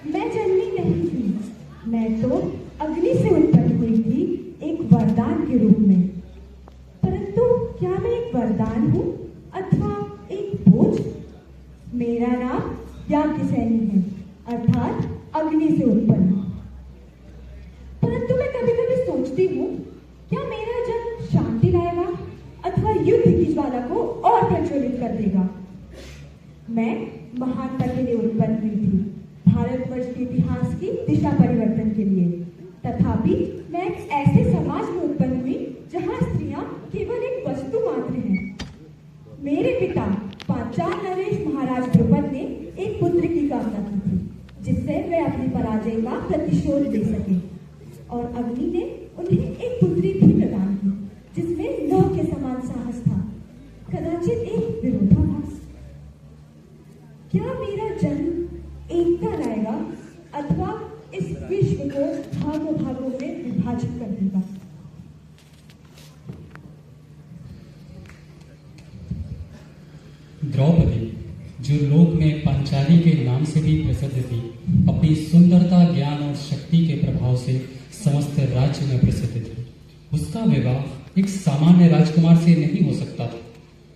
मैं जन्मी नहीं थी, मैं तो अग्नि से उत्पन्न हुई थी, एक वरदान के रूप में। परंतु क्या मैं एक वरदान हूँ अथवा एक बोझ? मेरा नाम याज्ञसेनी है, अर्थात अग्नि से उत्पन्न। परंतु मैं कभी कभी सोचती हूँ, क्या मेरा जन्म शांति लाएगा अथवा युद्ध की ज्वाला को और प्रज्वलित कर देगा? मैं महानता के लिए उत्पन्न हुई थी, भारतवर्ष के इतिहास की दिशा परिवर्तन के लिए। तथापि मैं एक ऐसे समाज में उत्पन्न हुई जहाँ स्त्रियां केवल एक वस्तु मात्र हैं। मेरे पिता पांचाल नरेश महाराज द्रुपद ने एक पुत्र की कामना की थी, जिससे वे अपनी पराजय का प्रतिशोध ले सके, और अग्नि ने उन्हें एक पुत्री भी प्रदान की, जिसमें लौह के समान साहस था, कदाचित एक विरोधाभास। क्या मेरा जन्म एकता लाएगा अथवा इस विश्व को भागों भागों में विभाजित कर देगा? द्रौपदी, जो लोक में पांचाली के नाम से भी प्रसिद्ध थी, अपनी सुंदरता, ज्ञान और शक्ति के प्रभाव से समस्त राज्य में प्रसिद्ध थी। उसका विवाह एक सामान्य राजकुमार से नहीं हो सकता था।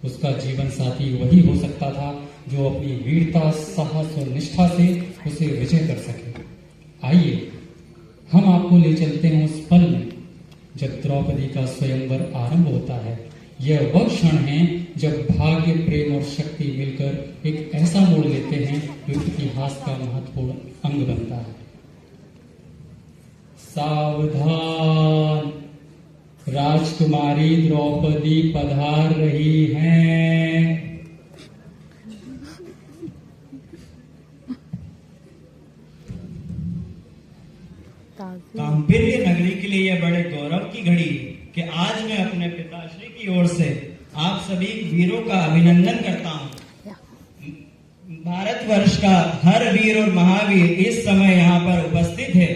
उसका जीवन साथी वही हो सकता था जो अपनी वीरता, साहस और निष्ठा से उसे विजय कर सके। आइए हम आपको ले चलते हैं उस पल में जब द्रौपदी का स्वयंवर आरंभ होता है। यह वह क्षण है जब भाग्य, प्रेम और शक्ति मिलकर एक ऐसा मोड़ लेते हैं जो इतिहास का महत्वपूर्ण अंग बनता है। सावधान, राजकुमारी द्रौपदी पधार रही हैं। कांपिर्य नगरी के लिए यह बड़े गौरव की घड़ी है कि आज मैं अपने पिताश्री की ओर से आप सभी वीरों का अभिनंदन करता हूँ। भारतवर्ष का हर वीर और महावीर इस समय यहाँ पर उपस्थित है।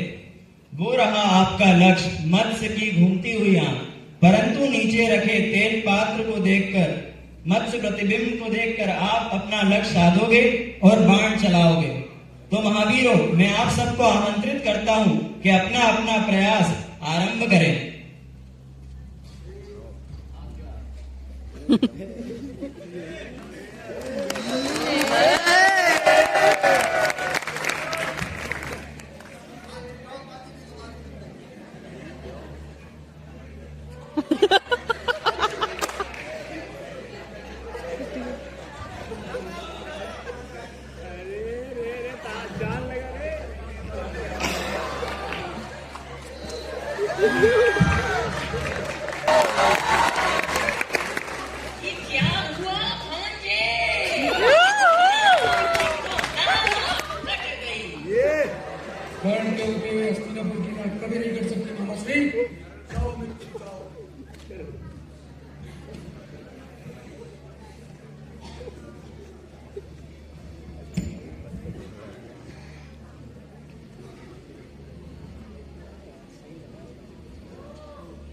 वो रहा आपका लक्ष्य, मत्स्य की घूमती हुई आंख। परंतु नीचे रखे तेल पात्र को देखकर, मत्स्य प्रतिबिंब को देखकर आप अपना लक्ष्य साधोगे और बाण चलाओगे। तो महावीरों, मैं आप सबको आमंत्रित करता हूँ कि अपना अपना प्रयास आरंभ करें।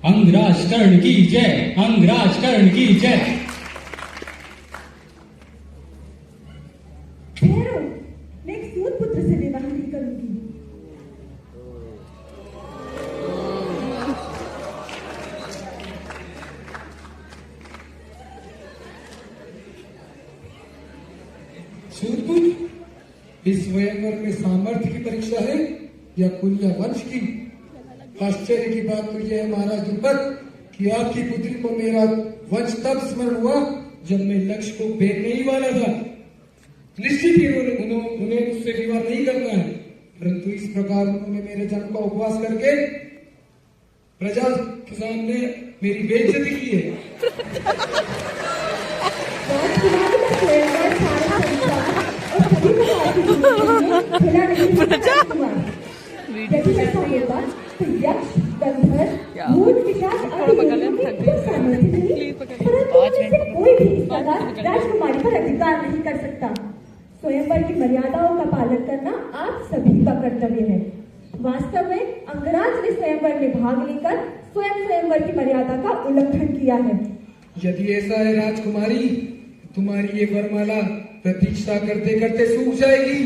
अंगराज कर्ण की जय, अंगराज कर्ण की जय। ठहरो, मैं एक सूत पुत्र से विवाह नहीं करूंगी। सूतपुत्र, इस स्वयंवर में सामर्थ्य की परीक्षा है या कुल या वंश की? आश्चर्य की बात तो यह है महाराज द्रुपद कि आपकी पुत्री को मेरा वंश तब स्मरण हुआ जब मैं लक्ष्य को भेदने ही वाला था। निश्चित ही उन्हें मुझसे विवाह नहीं करना है, परंतु इस प्रकार उन्होंने मेरे जन्म का उपवास करके प्रजा के सामने मेरी बेइज्जती की है। तो यक्ष, गंधर्व, भूत, पिशाच आदि लोगों की कोई सामर्थ्य नहीं, परंतु उनमें से कोई भी इस प्रकार राजकुमारी पर अधिकार नहीं कर सकता। स्वयंवर की मर्यादाओं का पालन करना आप सभी का कर्तव्य है। वास्तव में अंगराज ने स्वयंवर में भाग लेकर स्वयं स्वयंवर की मर्यादा का उल्लंघन किया है। यदि ऐसा है राजकुमारी, तुम्हारी ये वरमाला प्रतीक्षा करते करते सूख जाएगी।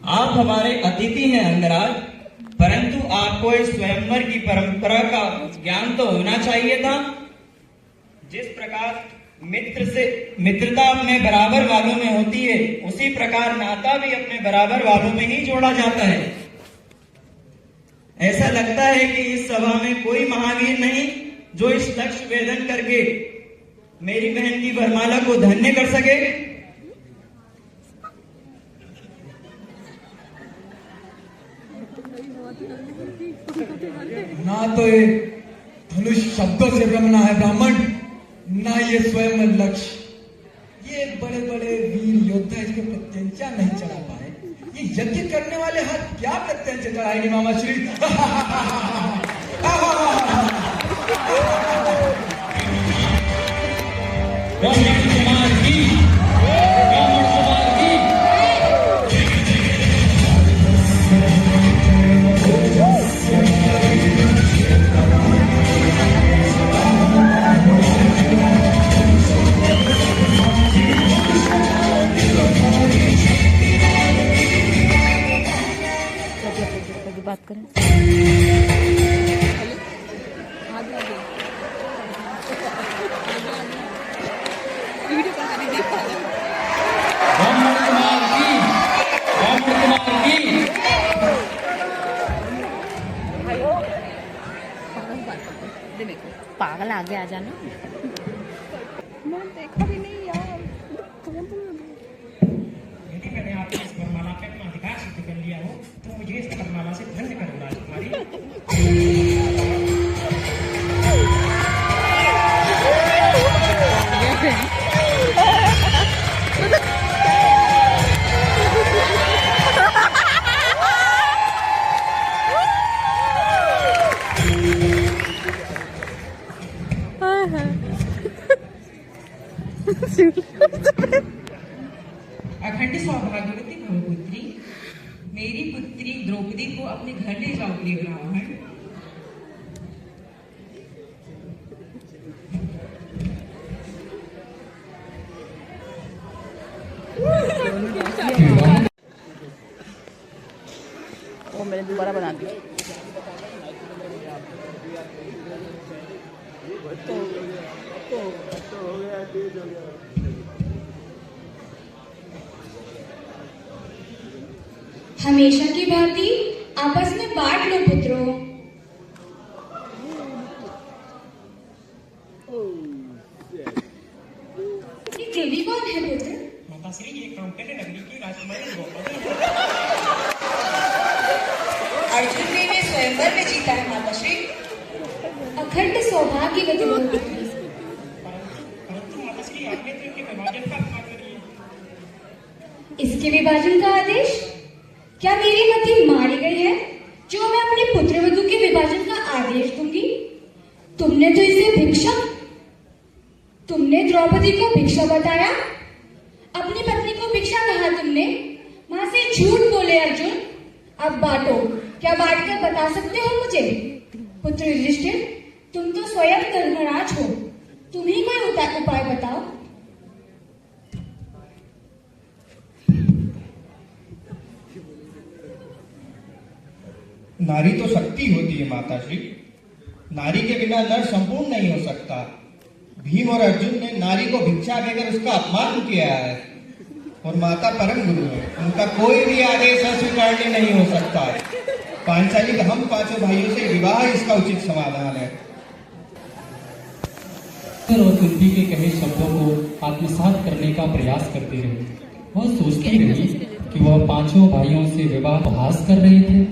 आप हमारे अतिथि हैं अंगराज, परंतु आपको इस स्वयंवर की परंपरा का ज्ञान तो होना चाहिए था। जिस प्रकार मित्रता अपने बराबर वालों में होती है, उसी प्रकार नाता भी अपने बराबर वालों में ही जोड़ा जाता है। ऐसा लगता है कि इस सभा में कोई महावीर नहीं जो इस लक्ष्य वेदन करके मेरी बहन की वरमाला को धन्य कर सके। ना तो ये धनुष शब्दों से रमना है ब्राह्मण, ना ये स्वयं लक्ष्य। ये बड़े बड़े वीर योद्धा इसके प्रत्यंचा नहीं चढ़ा पाए। ये यज्ञ करने वाले हाथ क्या प्रत्यंचा चढ़ाएंगे मामाश्री? बात करें। पागल आगे आ जाना। मैंने देखा भी नहीं यार। यदि मैंने आपकी इस वरमाला पे अपना अधिकार सिद्ध कर लिया हो तो मुझे इस वरमाला से धन्य करो राजकुमारी। अखंड सौभाग्यवती भवपुत्री, मेरी पुत्री द्रौपदी को अपने घर ले जाओ प्रिय ब्राह्मण। वो मैंने दोबारा बना दी। हमेशा की भांति आपस में बांट लो पुत्रों। ये देवी कौन है पुत्र? माता श्री, ये कांकेर नगरी की राजकुमारी द्रौपदी है। अर्जुन ने इन्हें स्वयंवर में जीता है माता श्री। अखंड सौभाग्यवती भवपुत्री। परंतु माता श्री, आपने तो इनके विभाजन का अपमान कर दिया। इसके विभाजन का आदेश? क्या मेरी मति मारी गई है जो मैं अपने पुत्रवधू के विभाजन का आदेश दूंगी? तुमने तो इसे भिक्षा, तुमने द्रौपदी को भिक्षा बताया, अपनी पत्नी को भिक्षा कहा तुमने। मां से झूठ बोले अर्जुन। अब बांटो, क्या बांट कर बता सकते हो मुझे? पुत्र युधिष्ठिर, तुम तो स्वयं धर्मराज हो, तुम ही कोई उपाय बताओ। नारी तो शक्ति होती है माता श्री। नारी के बिना नर संपूर्ण नहीं हो सकता। भीम और अर्जुन ने नारी को भिक्षा देकर उसका अपमान किया है, और माता परम गुरु है, उनका कोई भी आदेश अस्वीकार्य नहीं हो सकता है। पांचाली का हम पांचों भाइयों से विवाह इसका उचित समाधान है। और कुंती के कहे शब्दों को आत्मसात करने का प्रयास करती रही। वह सोचती रही कि वह पांचों भाइयों से विवाह उपहास कर रहे थे।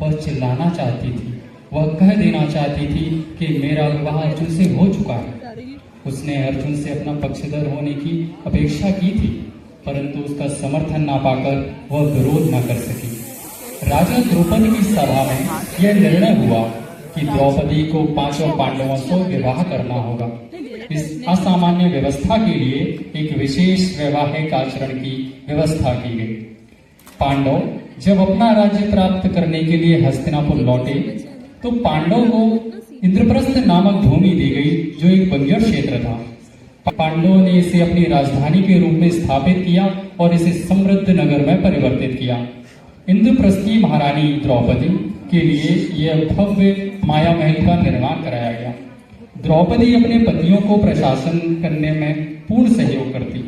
वह चिल्लाना चाहती थी, वह कह देना चाहती थी कि मेरा विवाह अर्जुन से हो चुका है। उसने अर्जुन से अपना पक्षधर होने की अपेक्षा की थी, परंतु उसका समर्थन ना पाकर वह विरोध न कर सकी। राजा द्रौपदी की सभा में यह निर्णय हुआ कि द्रौपदी को पांचों पांडवों से विवाह करना होगा। इस असामान्य व्यवस्था के लिए एक विशेष वैवाहिक आचरण की व्यवस्था की गई। पांडव जब अपना राज्य प्राप्त करने के लिए हस्तिनापुर लौटे तो पांडवों को इंद्रप्रस्थ नामक भूमि दी गई, जो एक बंजर क्षेत्र था। पांडवों ने इसे अपनी राजधानी के रूप में स्थापित किया और इसे समृद्ध नगर में परिवर्तित किया। इंद्रप्रस्थी महारानी द्रौपदी के लिए यह भव्य माया महल का निर्माण कराया गया। द्रौपदी अपने पतियों को प्रशासन करने में पूर्ण सहयोग करती।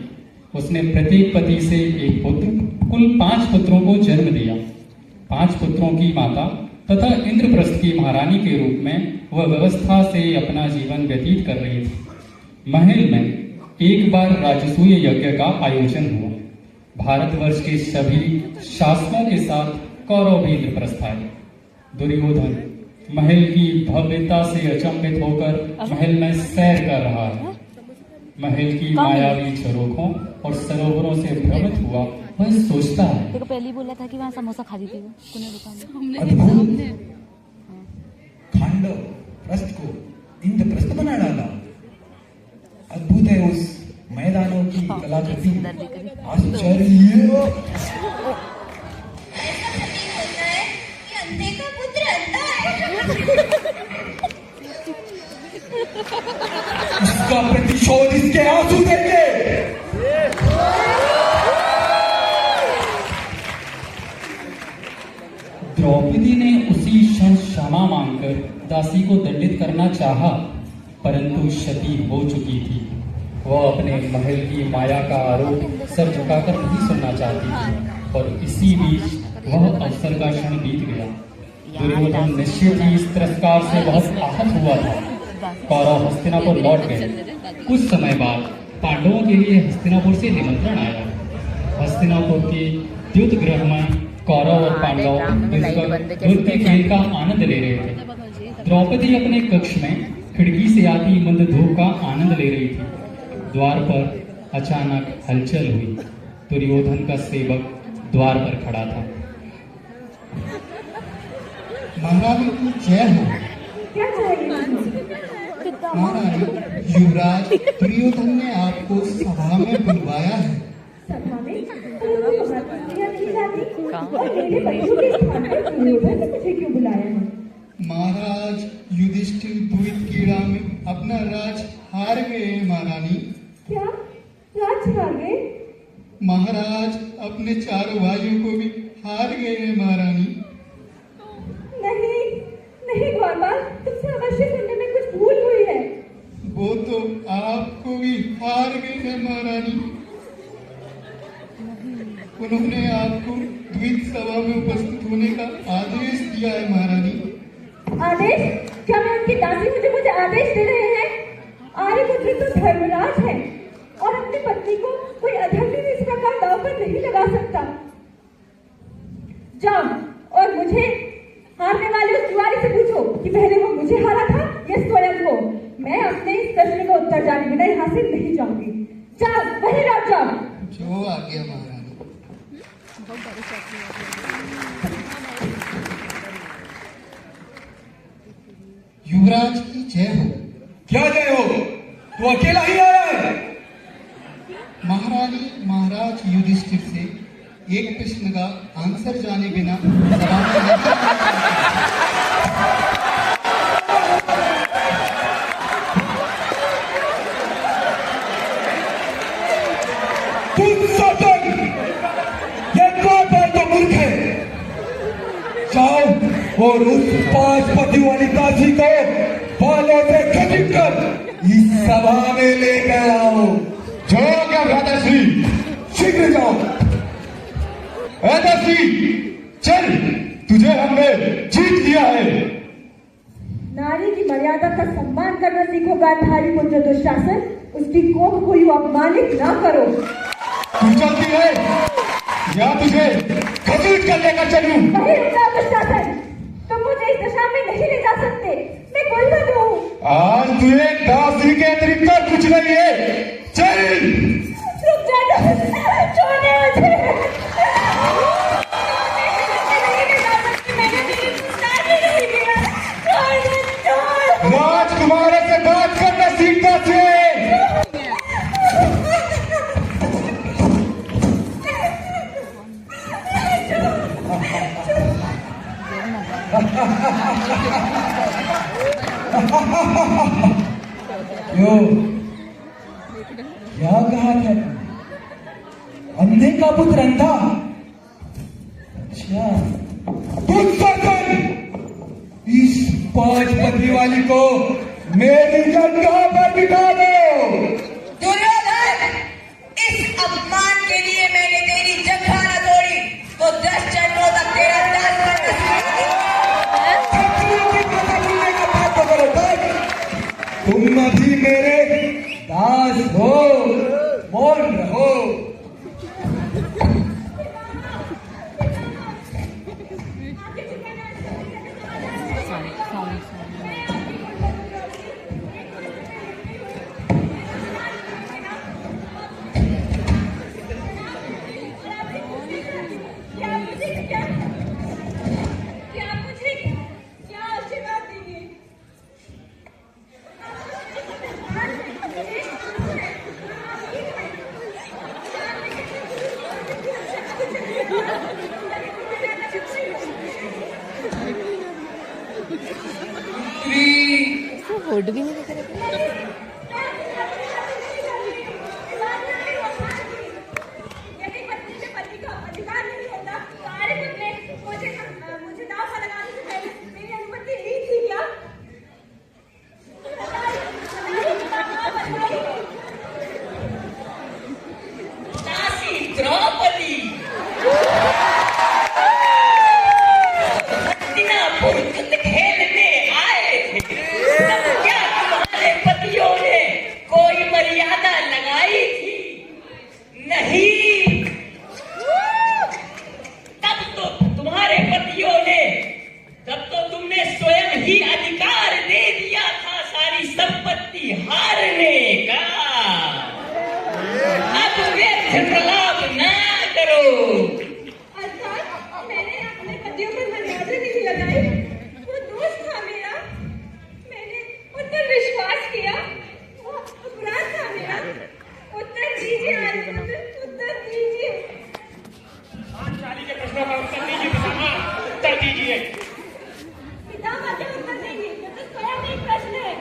उसने प्रत्येक पति से एक पुत्र, कुल 5 पुत्रों को जन्म दिया। 5 पुत्रों की माता तथा इंद्रप्रस्थ की महारानी के रूप में वह व्यवस्था से अपना जीवन व्यतीत कर रही थी। महल में एक बार राजसूय यज्ञ का आयोजन हुआ। भारतवर्ष के सभी शासकों के साथ कौरव भी इंद्रप्रस्थ आए। दुर्योधन महल की भव्यता से अचंभित होकर महल में सैर कर रहा है। महल की मायावी झरोखों और सरोवरों से भ्रमित हुआ वह सोचता है, देखो पहले ही बोला था कि वहाँ समोसा खा रही थी वो कुने दुकान में। अद्भुत, खांडव प्रस्थ को इंद्रप्रस्थ बना डाला। अद्भुत है उस मैदानों की कलाकृति, आश्चर्य। अंधे का पुत्र अंधा है। इसका प्रतिशोध इसके आंसू देंगे। द्रौपदी ने उसी क्षण क्षमा मांगकर दासी को दंडित करना चाहा, परंतु क्षति हो चुकी थी। वह अपने महल की माया का आरोप सर झुकाकर नहीं सुनना चाहती थी और इसी बीच वह अवसर का क्षण बीत गया। दुर्योधन निश्चित ही इस तिरस्कार से बहुत आहत हुआ था। कौरव हस्तिनापुर लौट गए। कुछ समय बाद पांडवों के लिए हस्तिनापुर से निमंत्रण आया। हस्तिनापुर के द्युत गृह में कौरव और पांडव मिलकर नृत्य खेल का आनंद ले रहे थे। द्रौपदी अपने कक्ष में खिड़की से आती मंद धूप का आनंद ले रही थी। द्वार पर अचानक हलचल हुई। दुर्योधन का सेवक द्वार पर खड़ा था। महारानी की जय हो। क्या चाहिए? महारानी, युवराज दुर्योधन ने आपको सभा में बुलवाया है। सभा में परंतु महात्मा की जाती और मेरे बच्चों के स्थान पर दुर्योधन ने मुझे क्यों बुलाया है? महाराज युधिष्ठिर द्वैत क्रीड़ा में अपना राज हार गए हैं महारानी। क्या राज हार गए? महाराज अपने चारों भाइयों को भी हार गए हैं महारानी। नहीं नहीं ग्वारपाल, तुमसे अवश्य सुनने में कुछ भूल हुई है। वो तो आपको भी हार गए हैं महारानी। उन्होंने आपको द्वित सभा में उपस्थित होने का आदेश दिया है महारानी। आदेश? क्या मैं उनकी दासी हूँ जो मुझे आदेश दे रहे हैं? आर्यपुत्र तो धर्मराज है और अपनी पत्नी को कोई अधर्मी भी इस प्रकार दांव पर नहीं लगा सकता। जाओ और मुझे हारने वाले उस जुआरी से पूछो कि पहले वो मुझे हारा था या स्वयं को। मैं अपने इस प्रश्न का उत्तर जाने बिना यहाँ से नहीं जाऊंगी। जाओ वहीं लौट जाओ। जो आ गया महारानी। युवराज की जय हो। क्या जय हो? तू अकेला ही आया है? महारानी महाराज युधिष्ठिर से एक प्रश्न का आंसर जाने बिना सभा में मूर्ख है। जाओ और उस 5 पति वाली दासी को बालों से खींच कर इस सभा में लेकर आओ। जाओ क्या भ्राताश्री, शीघ्र जाओ। दासी चल, तुझे हमने जीत लिया है। नारी की मर्यादा का सम्मान करना सीखो गांधारी पुत्र दुशासन। उसकी कोख को यूं अपमानित ना करो। तू चलती है या तुझे घसीट कर लेकर चलूं? नहीं रुकना दुशासन, तुम मुझे इस दशा में नहीं ले जा सकते। मैं कोई बंद हूँ। आज तुझे दासी के अतिरिक्त और कुछ नहीं है। चल रुक जाओ, छोड़ने मुझे। राजकुमार से बात करना सीखता थे। यो, क्या कहा था? अंधे का पुत्र अंधा? अच्छा, इस 5 पति वाली को मेरी जगह पर बिठा दो। दुर्योधन, इस अपमान के लिए मैंने तेरी जगह न तोड़ी तो 10 जन्मों तक तेरा तुम अभी मेरे दास हो, मौन रहो। होल्ड भी नहीं कर रहे। द्रौपदी खेलने आए थे, तब क्या तुम्हारे पतियों ने कोई मर्यादा लगाई थी? नहीं, तब तो तुम्हारे पतियों ने, तब तो तुमने स्वयं ही अधिकार दे दिया था सारी संपत्ति हारने का। अब व्यर्थ प्रलाप ना करो। अर्थात मैंने अपने पतियों पर मर्यादा नहीं लगाई, वो दोष था मेरा, मैंने उन पर विश्वास किया, वो अपराध था मेरा। उत्तर दीजिए आर्यपुत्र, उत्तर दीजिए। पांचाली के प्रश्नों का उत्तर दीजिए पितामह, उत्तर दीजिए। पितामह क्या उत्तर देंगे? ये तो स्वयं एक प्रश्न है।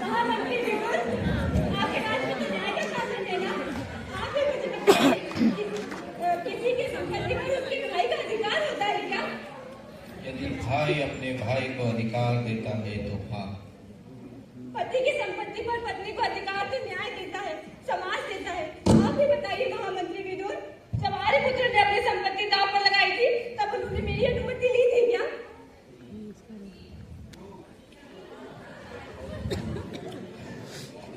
महामंत्री विदुर, आपके पास में तो न्याय का साधन है ना? आप ही मुझे बताइए, किसी के संपत्ति पर उसके भाई का अधिकार होता है क्या? यदि भाई अपने भाई को अधिकार देता है तो हाँ। पति की संपत्ति पर पत्नी को अधिकार तो न्याय देता है, समाज देता है। आप ही बताइए महामंत्री विदुर, जब आर्यपुत्र ने अपनी संपत्ति दांव पर लगाई थी, तब उन्होंने मेरी अनुमति ली थी क्या?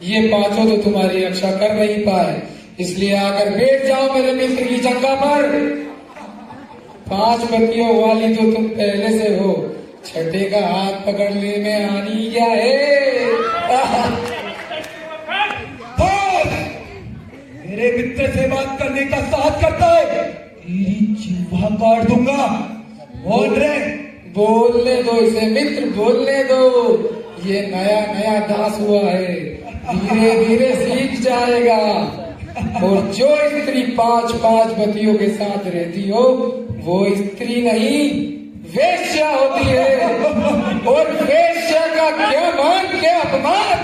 ये पांचों तो तुम्हारी रक्षा कर नहीं पाए, इसलिए आकर बैठ जाओ मेरे मित्र की जगह पर। 5 पतियों वाली तो तुम पहले से हो, छठे का हाथ पकड़ने में आनी क्या है? मेरे मित्र से बात करने का साहस करता है, तेरी जिह्वा काट दूंगा। बोल रहे, बोलने दो इसे मित्र, बोलने दो। ये नया नया दास हुआ है, धीरे धीरे सीख जाएगा। और जो स्त्री 5-5 पतियों के साथ रहती हो, वो स्त्री नहीं वेश्या होती है। और वेश्या का क्या मान, क्या अपमान।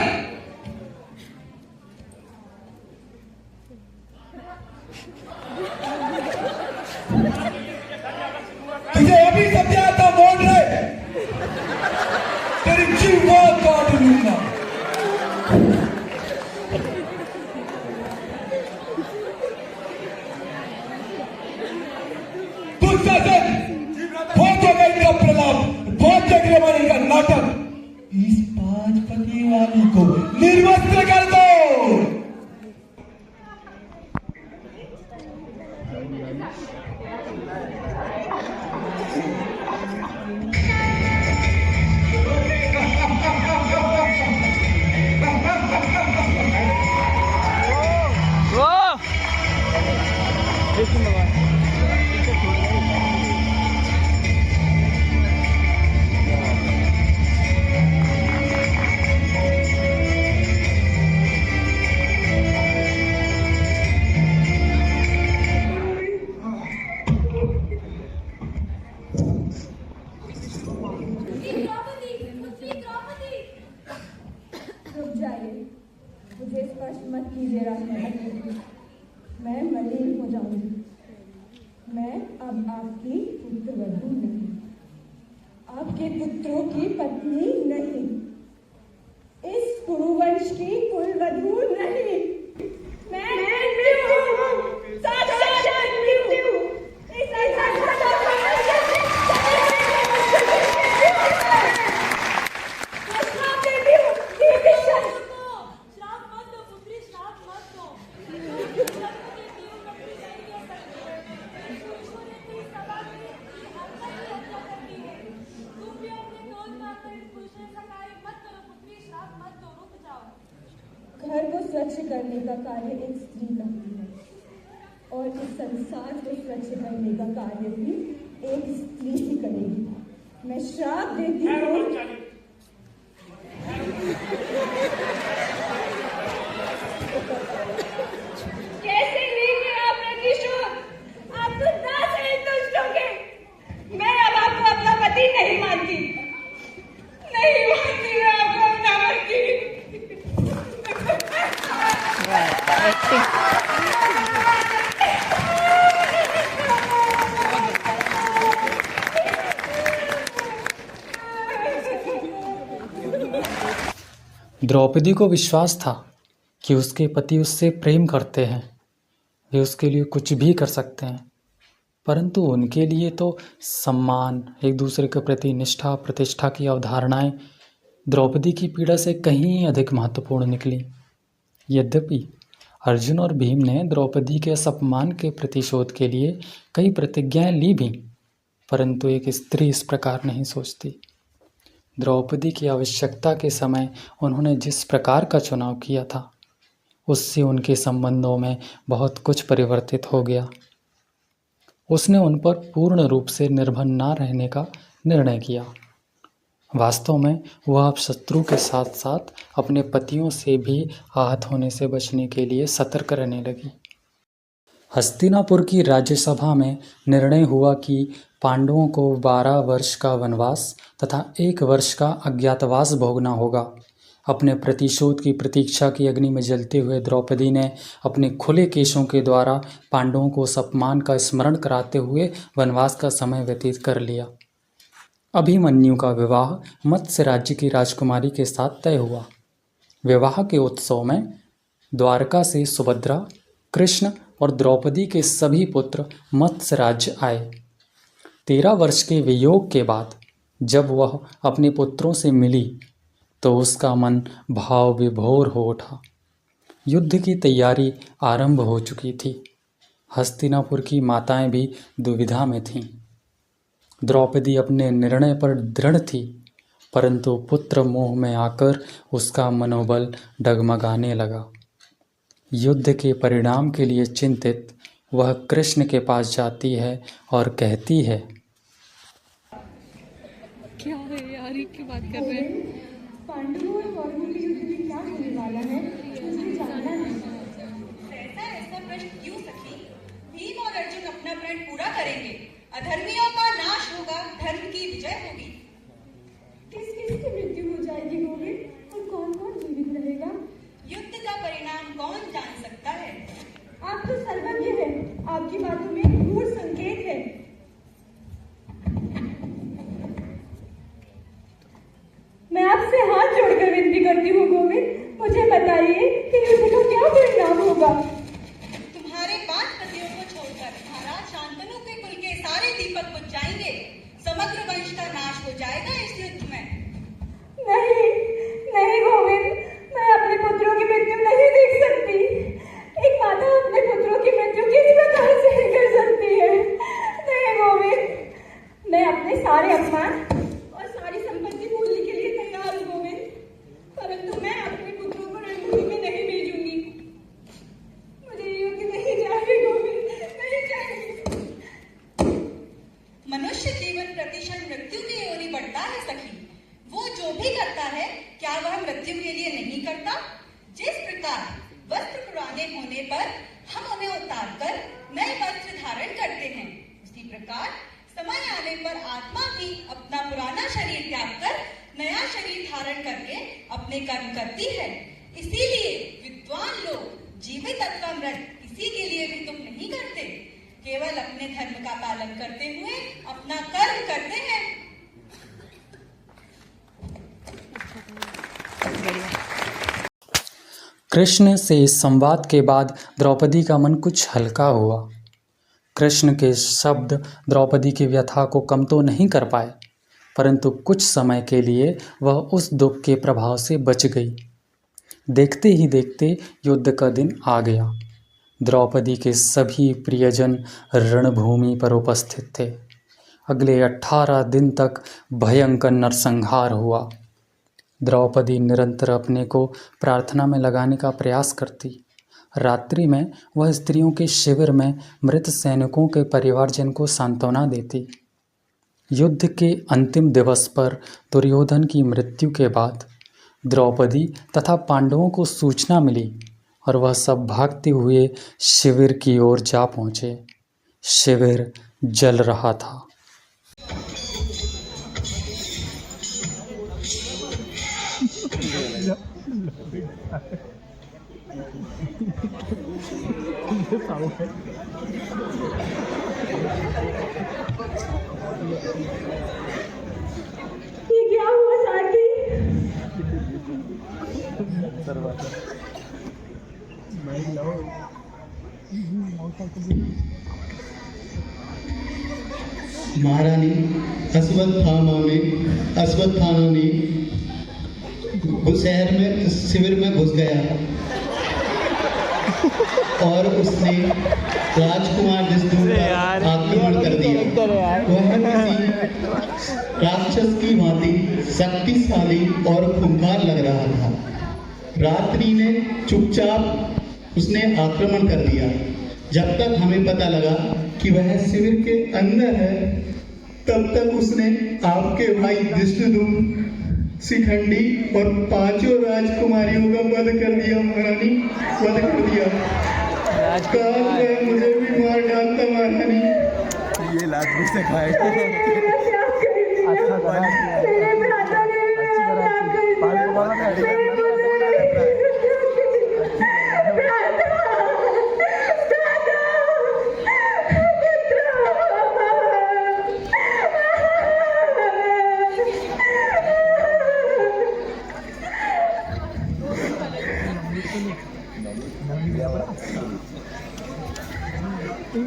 तुझे अभी समझाता, बोल रहे, तेरी जीवा काट लूंगा। बहुत जगह इनका प्रलाप, बहुत जगह हमारे इनका नाटक। इस 5 पति वाली को निर्वस्त्र कर दो। मैं अब आपकी पुत्रवधू नहीं, आपके पुत्रों की पत्नी नहीं, इस कुरुवंश की कुलवधू नहीं। मैं घर को स्वच्छ करने का कार्य एक स्त्री करती है और इस संसार को स्वच्छ करने का कार्य भी एक स्त्री ही करेगी। मैं श्राप देती हूँ। कैसे लेंगे आप प्रतिशोध? आप तो दास हैं दुष्टों के। मैं अब आपको अपना पति नहीं मानती, नहीं मानती मैं आपको अपना पति। द्रौपदी को विश्वास था कि उसके पति उससे प्रेम करते हैं, वे उसके लिए कुछ भी कर सकते हैं, परंतु उनके लिए तो सम्मान, एक दूसरे के प्रति निष्ठा, प्रतिष्ठा की अवधारणाएं द्रौपदी की पीड़ा से कहीं अधिक महत्वपूर्ण निकली। यद्यपि अर्जुन और भीम ने द्रौपदी के इस अपमान के प्रतिशोध के लिए कई प्रतिज्ञाएं ली भी, परंतु एक स्त्री इस प्रकार नहीं सोचती। द्रौपदी की आवश्यकता के समय उन्होंने जिस प्रकार का चुनाव किया था, उससे उनके संबंधों में बहुत कुछ परिवर्तित हो गया। उसने उन पर पूर्ण रूप से निर्भर न रहने का निर्णय किया। वास्तव में वह अब शत्रु के साथ साथ अपने पतियों से भी आहत होने से बचने के लिए सतर्क रहने लगी। हस्तिनापुर की राज्यसभा में निर्णय हुआ कि पांडवों को 12 वर्ष का वनवास तथा 1 वर्ष का अज्ञातवास भोगना होगा। अपने प्रतिशोध की प्रतीक्षा की अग्नि में जलते हुए द्रौपदी ने अपने खुले केशों के द्वारा पांडवों को उस अपमान का स्मरण कराते हुए वनवास का समय व्यतीत कर लिया। अभिमन्यु का विवाह मत्स्य राज्य की राजकुमारी के साथ तय हुआ। विवाह के उत्सव में द्वारका से सुभद्रा, कृष्ण और द्रौपदी के सभी पुत्र मत्स्य राज्य आए। 13 वर्ष के वियोग के बाद जब वह अपने पुत्रों से मिली तो उसका मन भाव विभोर हो उठा। युद्ध की तैयारी आरंभ हो चुकी थी। हस्तिनापुर की माताएं भी दुविधा में थीं। द्रौपदी अपने निर्णय पर दृढ़ थी, परंतु पुत्र मोह में आकर उसका मनोबल डगमगाने लगा। युद्ध के परिणाम के लिए चिंतित वह कृष्ण के पास जाती है और कहती है, क्या है यार, की बात कर रहे हैं। पांडवों और कौरवों के युद्ध में क्या होने वाला है मुझे जानना है। ऐसा प्रश्न क्यों सखी? भीम और अर्जुन अपना प्रण पूरा करेंगे, अधर्मियों का नाश होगा, धर्म की विजय होगी। किस किस की मृत्यु हो जाएगी गोविंद, और कौन कौन जीवित रहेगा? युद्ध का परिणाम कौन जान सकता है? आप तो सर्वज्ञ हैं, आपकी बातों में गूढ़ संकेत है। मैं आपसे हाथ जोड़कर विनती करती हूँ गोविंद, मुझे बताइए कि युद्ध का क्या परिणाम होगा। तुम्हारे 5 पतियों को छोड़कर महाराज शांतनु के कुल के सारे दीपक बुझ जाएंगे, समग्र वंश का नाश हो जाएगा इस युद्ध में। नहीं नहीं गोविंद, मैं अपने पुत्रों की मृत्यु नहीं देख सकती। एक माता अपने पुत्रों की मृत्यु किस प्रकार से कर सकती है? नहीं गोविंद, मैं अपने सारे अपमान और सारी संपत्ति भूलने के लिए तैयार हूँ गोविंद, परंतु मैं अपने पुत्रों को रणभूमि में नहीं भेजूंगी। मुझे युद्ध नहीं चाहिए गोविंद, नहीं चाहिए। मनुष्य जीवन प्रतिशत मृत्यु की ओर बढ़ता है सखी। वो जो भी करता है, क्या वह मृत्यु के लिए नहीं करता? जिस प्रकार वस्त्र पुराने होने पर हम उन्हें उतारकर नए वस्त्र धारण करते हैं, उसी प्रकार समय आने पर आत्मा भी अपना पुराना शरीर त्याग कर नया शरीर धारण करके अपने कर्म करती है। इसीलिए विद्वान लोग जीवित अथवा मृत इसी के लिए भी दुख नहीं करते। केवल अपने धर्म का पालन करते हुए अपना कर्म करते हैं। कृष्ण से इस संवाद के बाद द्रौपदी का मन कुछ हल्का हुआ। कृष्ण के शब्द द्रौपदी की व्यथा को कम तो नहीं कर पाए, परंतु कुछ समय के लिए वह उस दुख के प्रभाव से बच गई। देखते ही देखते युद्ध का दिन आ गया। द्रौपदी के सभी प्रियजन रणभूमि पर उपस्थित थे। अगले 18 दिन तक भयंकर नरसंहार हुआ। द्रौपदी निरंतर अपने को प्रार्थना में लगाने का प्रयास करती। रात्रि में वह स्त्रियों के शिविर में मृत सैनिकों के परिवारजन को सांत्वना देती। युद्ध के अंतिम दिवस पर दुर्योधन की मृत्यु के बाद द्रौपदी तथा पांडवों को सूचना मिली और वह सब भागते हुए शिविर की ओर जा पहुँचे। शिविर जल रहा था। ये क्या हुआ साथी? महारानी अश्वत्थामा ने शहर में शिविर में घुस गया और उसने राजकुमार जिष्णु पर आक्रमण कर दिया। वह किसी राक्षस की भांति शक्तिशाली और खूंखार लग रहा था। रात्रि ने चुपचाप उसने आक्रमण कर दिया। जब तक हमें पता लगा कि वह शिविर के अंदर है, तब तक उसने आपके भाई धृष्टद्युम्न, शिखंडी और 5 राजकुमारियों का वध कर दिया। महारानी, वध कर दिया। काश वह मुझे भी मार डालता। महारानी, ये लात से खाएगा।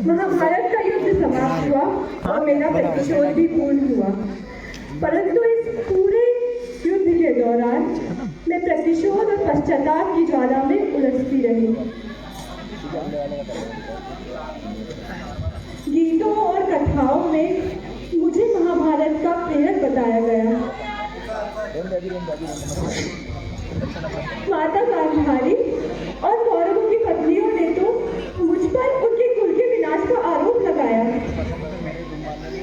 महाभारत का युद्ध समाप्त हुआ और मेरा प्रतिशोध भी पूर्ण हुआ, परंतु इस पूरे युद्ध के दौरान मैं प्रतिशोध और पश्चाताप की ज्वाला में उलझती रही। गीतों और कथाओं में मुझे महाभारत का प्रेरक बताया गया। माता गांधारी और कौरवों की पत्नियों ने तो मुझ पर उनके कुल के विनाश का आरोप लगाया।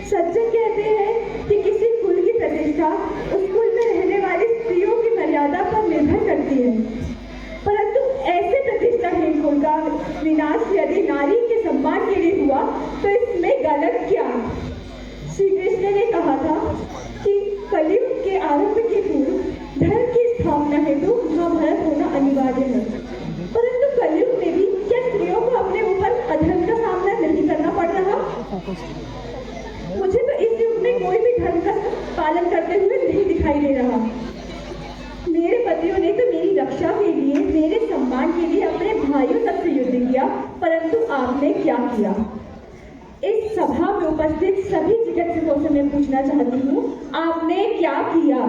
सज्जन कहते हैं कि किसी कुल की प्रतिष्ठा उस कुल में रहने वाली स्त्रियों की मर्यादा पर निर्भर करती है, परंतु ऐसे प्रतिष्ठाहीन कुल का विनाश यदि नारी के सम्मान के लिए हुआ तो इसमें गलत क्या? श्री कृष्ण ने कहा था कि कलयुग के आरंभ के पूर्व धर्म की स्थापना हेतु महाभारत होना अनिवार्य है, परंतु कलयुग में भी क्या स्त्रियों को अपने ऊपर अधर्म का सामना नहीं करना पड़ रहा? मुझे तो इस युग में कोई भी धर्म का पालन करते हुए नहीं दिखाई दे रहा। मेरे पतियों ने तो मेरी रक्षा के लिए, मेरे सम्मान के लिए अपने भाइयों तक से युद्ध किया, परंतु आपने क्या किया? इस सभा में उपस्थित सभी चिकित्सकों से मैं पूछना चाहती हूँ, आपने क्या किया?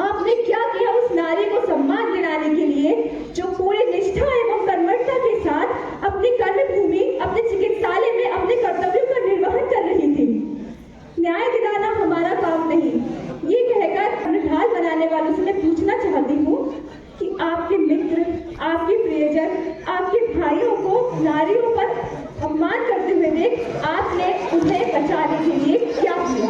आपने क्या किया उस नारी को सम्मान दिलाने के लिए जो पूरी निष्ठा एवं कर्मठता के साथ अपनी कर्मभूमि, अपने चिकित्सालय में अपने कर्तव्यों का निर्वहन कर रही थी? न्याय दिलाना हमारा काम नहीं, ये कहकर ढाल बनाने वालों से मैं पूछना चाहती हूँ कि आपके मित्र, आपके प्रियजन, आपके भाइयों को नारियों पर अपमान करते हुए देख आपने उन्हें बचाने के लिए क्या किया?